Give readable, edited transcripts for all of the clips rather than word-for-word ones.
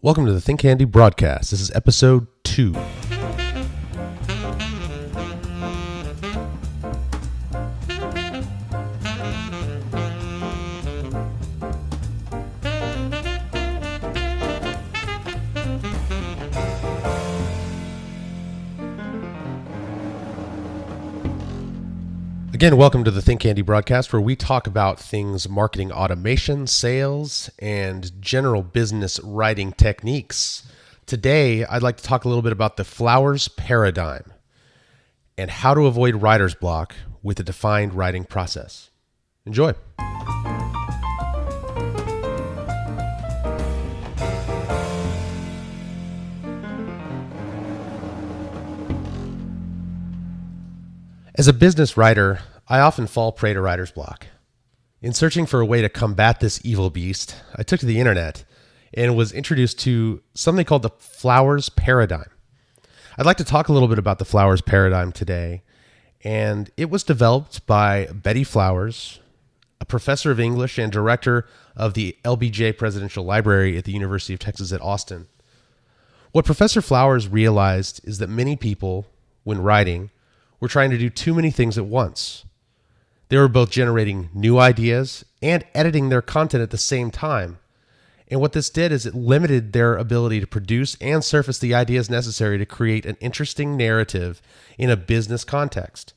Welcome to the Think Handy broadcast. This is episode 2. Again, welcome to the Think Handy broadcast, where we talk about things marketing automation, sales, and general business writing techniques. Today, I'd like to talk a little bit about the flowers paradigm and how to avoid writer's block with a defined writing process. Enjoy. As a business writer, I often fall prey to writer's block. In searching for a way to combat this evil beast, I took to the internet and was introduced to something called the flowers paradigm. I'd like to talk a little bit about the flowers paradigm today, and it was developed by Betty Flowers, a professor of English and director of the LBJ Presidential Library at the University of Texas at Austin. What Professor Flowers realized is that many people, when writing, were trying to do too many things at once. They were both generating new ideas and editing their content at the same time. And what this did is it limited their ability to produce and surface the ideas necessary to create an interesting narrative in a business context.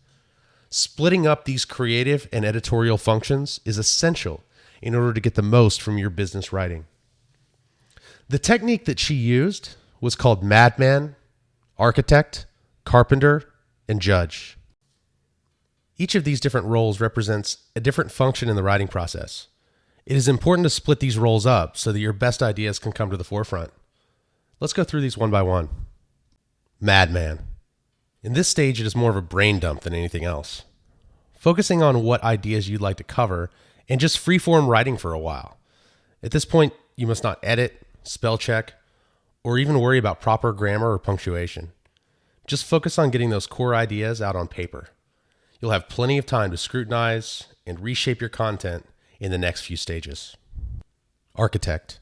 Splitting up these creative and editorial functions is essential in order to get the most from your business writing. The technique that she used was called Madman, Architect, Carpenter, and Judge. Each of these different roles represents a different function in the writing process. It is important to split these roles up so that your best ideas can come to the forefront. Let's go through these one by one. Madman. In this stage, it is more of a brain dump than anything else. Focusing on what ideas you'd like to cover and just freeform writing for a while. At this point, you must not edit, spell check, or even worry about proper grammar or punctuation. Just focus on getting those core ideas out on paper. You'll have plenty of time to scrutinize and reshape your content in the next few stages. Architect.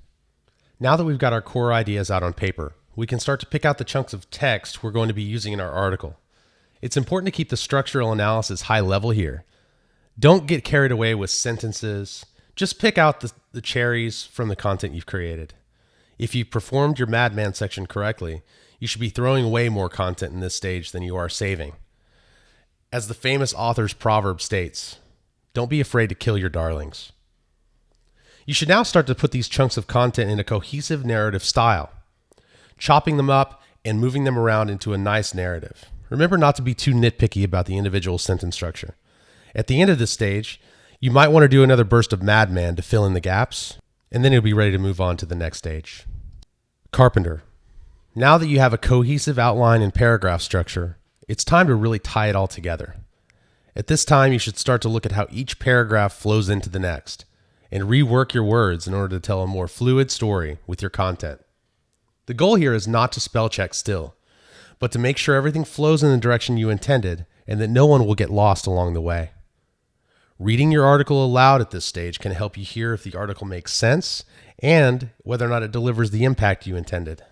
Now that we've got our core ideas out on paper, we can start to pick out the chunks of text we're going to be using in our article. It's important to keep the structural analysis high level here. Don't get carried away with sentences. Just pick out the cherries from the content you've created. If you've performed your Madman section correctly, you should be throwing away more content in this stage than you are saving. As the famous author's proverb states, don't be afraid to kill your darlings. You should now start to put these chunks of content in a cohesive narrative style, chopping them up and moving them around into a nice narrative. Remember not to be too nitpicky about the individual sentence structure. At the end of this stage, you might want to do another burst of Madman to fill in the gaps, and then you'll be ready to move on to the next stage. Carpenter. Now that you have a cohesive outline and paragraph structure, it's time to really tie it all together. At this time, you should start to look at how each paragraph flows into the next and rework your words in order to tell a more fluid story with your content. The goal here is not to spell check still, but to make sure everything flows in the direction you intended and that no one will get lost along the way. Reading your article aloud at this stage can help you hear if the article makes sense and whether or not it delivers the impact you intended.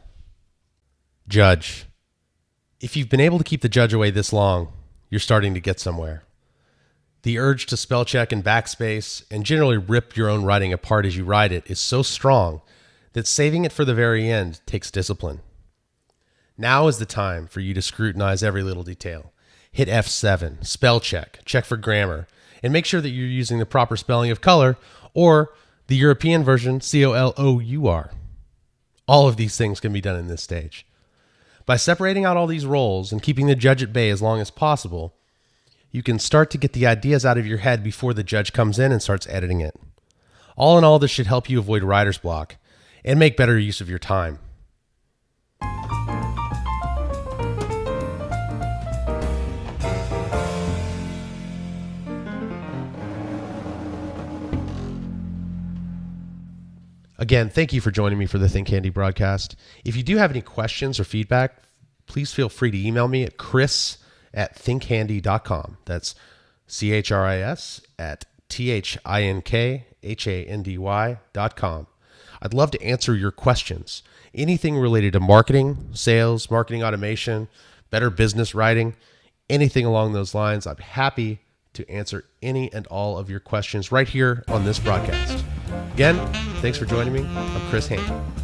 Judge. If you've been able to keep the judge away this long, you're starting to get somewhere. The urge to spell check and backspace and generally rip your own writing apart as you write it is so strong that saving it for the very end takes discipline. Now is the time for you to scrutinize every little detail. Hit F7, spell check, check for grammar, and make sure that you're using the proper spelling of color or the European version, COLOUR. All of these things can be done in this stage. By separating out all these roles and keeping the judge at bay as long as possible, you can start to get the ideas out of your head before the judge comes in and starts editing it. All in all, this should help you avoid writer's block and make better use of your time. Again, thank you for joining me for the Think Handy broadcast. If you do have any questions or feedback, please feel free to email me at chris@thinkhandy.com. That's CHRIS@THINKHANDY.com. I'd love to answer your questions. Anything related to marketing, sales, marketing automation, better business writing, anything along those lines. I'm happy to answer any and all of your questions right here on this broadcast. Again, thanks for joining me. I'm Chris Hain.